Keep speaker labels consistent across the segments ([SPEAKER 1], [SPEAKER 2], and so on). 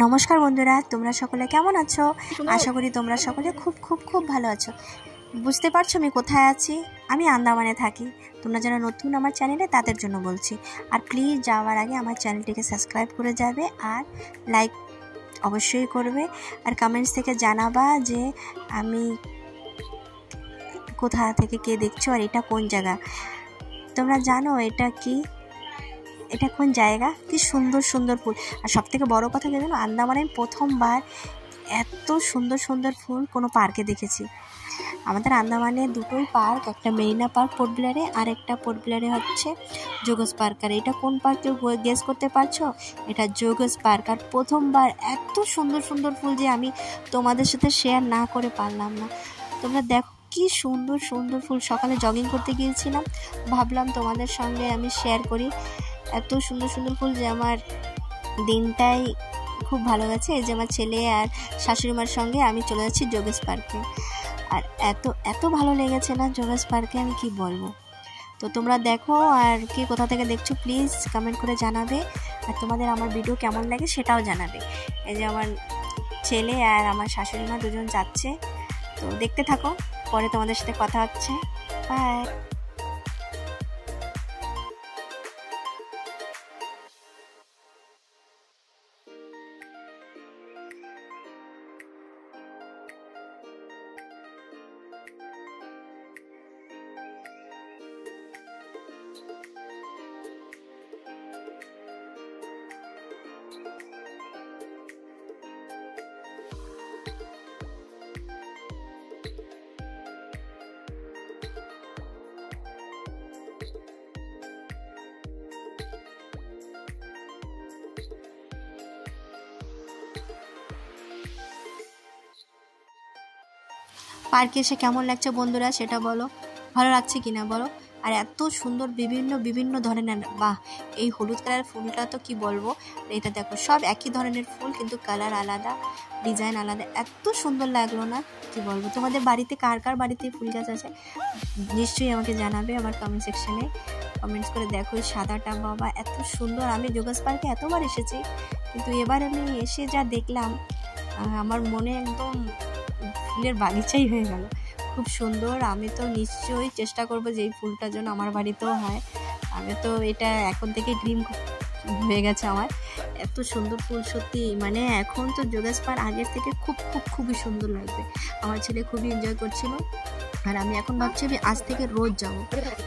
[SPEAKER 1] নমস্কার বন্ধুরা, তোমরা সকলে কেমন আছো? আশা করি তোমরা সকলে খুব খুব খুব ভালো আছো। বুঝতে পারছো আমি কোথায় আছি? আমি আন্দামানে থাকি। তোমরা যারা নতুন আমার চ্যানেলে তাদের জন্য বলছি, আর প্লিজ যাওয়ার আগে আমার চ্যানেলটিকে সাবস্ক্রাইব করে যাবে, আর লাইক অবশ্যই করবে, আর কমেন্টস থেকে জানাবা যে আমি কোথা থেকে কে দেখছো, আর এটা কোন জায়গা। তোমরা জানো এটা কি, এটা কোন জায়গা? কি সুন্দর সুন্দর ফুল। আর সব থেকে বড়ো কথা কি জানো, আন্দামানে প্রথমবার এত সুন্দর সুন্দর ফুল কোনো পার্কে দেখেছি। আমাদের আন্দামানে দুটোই পার্ক, একটা মেরিনা পার্ক পোর্ট ব্লেয়ারে, আর একটা পোর্ট ব্লেয়ারে হচ্ছে যোগস পার্ক। আর এটা কোন পার্ক কেউ গেস করতে পারছো? এটা যোগস পার্ক। আর প্রথমবার এত সুন্দর সুন্দর ফুল যে আমি তোমাদের সাথে শেয়ার না করে পারলাম না। তোমরা দেখো কি সুন্দর সুন্দর ফুল। সকালে জগিং করতে গিয়েছিলাম, ভাবলাম তোমাদের সঙ্গে আমি শেয়ার করি। এত সুন্দর সুন্দর ফুল যে আমার দিনটাই খুব ভালো গেছে। এই যে আমার ছেলে আর শাশুড়ি মার সঙ্গে আমি চলে যাচ্ছি যোগেশ পার্কে। আর এত এত ভালো লেগেছে না যোগেশ পার্কে, আমি কি বলবো। তো তোমরা দেখো, আর কি কোথা থেকে দেখছো প্লিজ কমেন্ট করে জানাবে, আর তোমাদের আমার ভিডিও কেমন লাগে সেটাও জানাবে। এই যে আমার ছেলে আর আমার শাশুড়ি মা দুজন যাচ্ছে, তো দেখতে থাকো, পরে তোমাদের সাথে কথা হচ্ছে। বাই। পার্কে এসে কেমন লাগছে বন্ধুরা সেটা বলো, ভালো লাগছে কিনা বলো। আর এত সুন্দর বিভিন্ন বিভিন্ন ধরনের, বাহ, এই হলুদ কালারের ফুলটা তো কি বলবো। এটা দেখো সব একই ধরনের ফুল, কিন্তু কালার আলাদা, ডিজাইন আলাদা। এত সুন্দর লাগলো না, কি বলবো। তোমাদের বাড়িতে কার কার বাড়িতে ফুল গাছ আছে নিশ্চয়ই আমাকে জানাবে আমার কমেন্ট সেকশনে। কমেন্টস করে দেখো এই সাদাটা, বাবা এত সুন্দর। আমি যোগেশ পার্কে এতবার এসেছি, কিন্তু এবার আমি এসে যা দেখলাম আমার মনে একদম ফুলের বাগিচাই হয়ে গেল। খুব সুন্দর। আমি তো নিশ্চয়ই চেষ্টা করব যে এই ফুলটা যেন আমার বাড়িতেও হয়। আমি তো এটা এখন থেকে ড্রিম হয়ে গেছে আমার। এত সুন্দর ফুল সত্যি, মানে এখন তো যোগেশ পার্ক আগের থেকে খুব খুব খুবই সুন্দর লাগবে। আমার ছেলে খুবই এনজয় করছিল, আর আমি এখন ভাবছি আমি আজ থেকে রোজ যাব,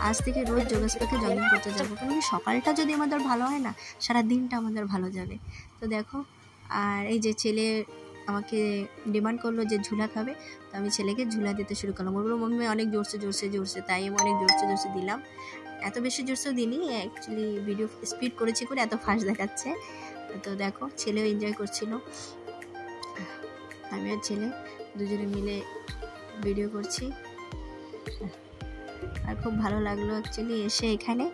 [SPEAKER 1] আজ থেকে রোজ যোগেশ পার্কে জগিং করতে যাবো। কারণ সকালটা যদি আমাদের ভালো হয় না, সারা দিনটা আমাদের ভালো যাবে। তো দেখো, আর এই যে ছেলে আমাকে ডিমান্ড করলো যে ঝুলা খাবে, তো আমি ছেলেকে ঝুলা দিতে শুরু করলাম। বললো মম্মি অনেক জোরসে জোরসে জোরসে, তাই আমি অনেক জোরসে জোরসে দিলাম। এত বেশি জোরসেও দিইনি, অ্যাকচুয়ালি ভিডিও স্পিড করেছি করে এত ফাস্ট দেখাচ্ছে। তো দেখো ছেলেও এনজয় করছিল, আমি আর ছেলে দুজনে মিলে ভিডিও করছি। আর খুব ভালো লাগলো অ্যাকচুয়ালি এসে এখানে।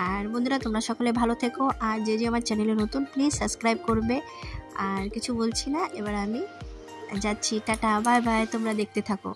[SPEAKER 1] আর বন্ধুরা তোমরা সকলে ভালো থেকো, আর যে যে আমার চ্যানেলে নতুন প্লিজ সাবস্ক্রাইব করবে। আর কিছু বলছি না, এবার আমি যাচ্ছি, টাটা বাই বাই, তোমরা দেখতে থাকো।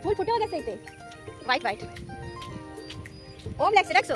[SPEAKER 1] ফুল ফুটেও গেছে এতে, হোয়াইট হোয়াইট। ও লাগছে, দেখছো?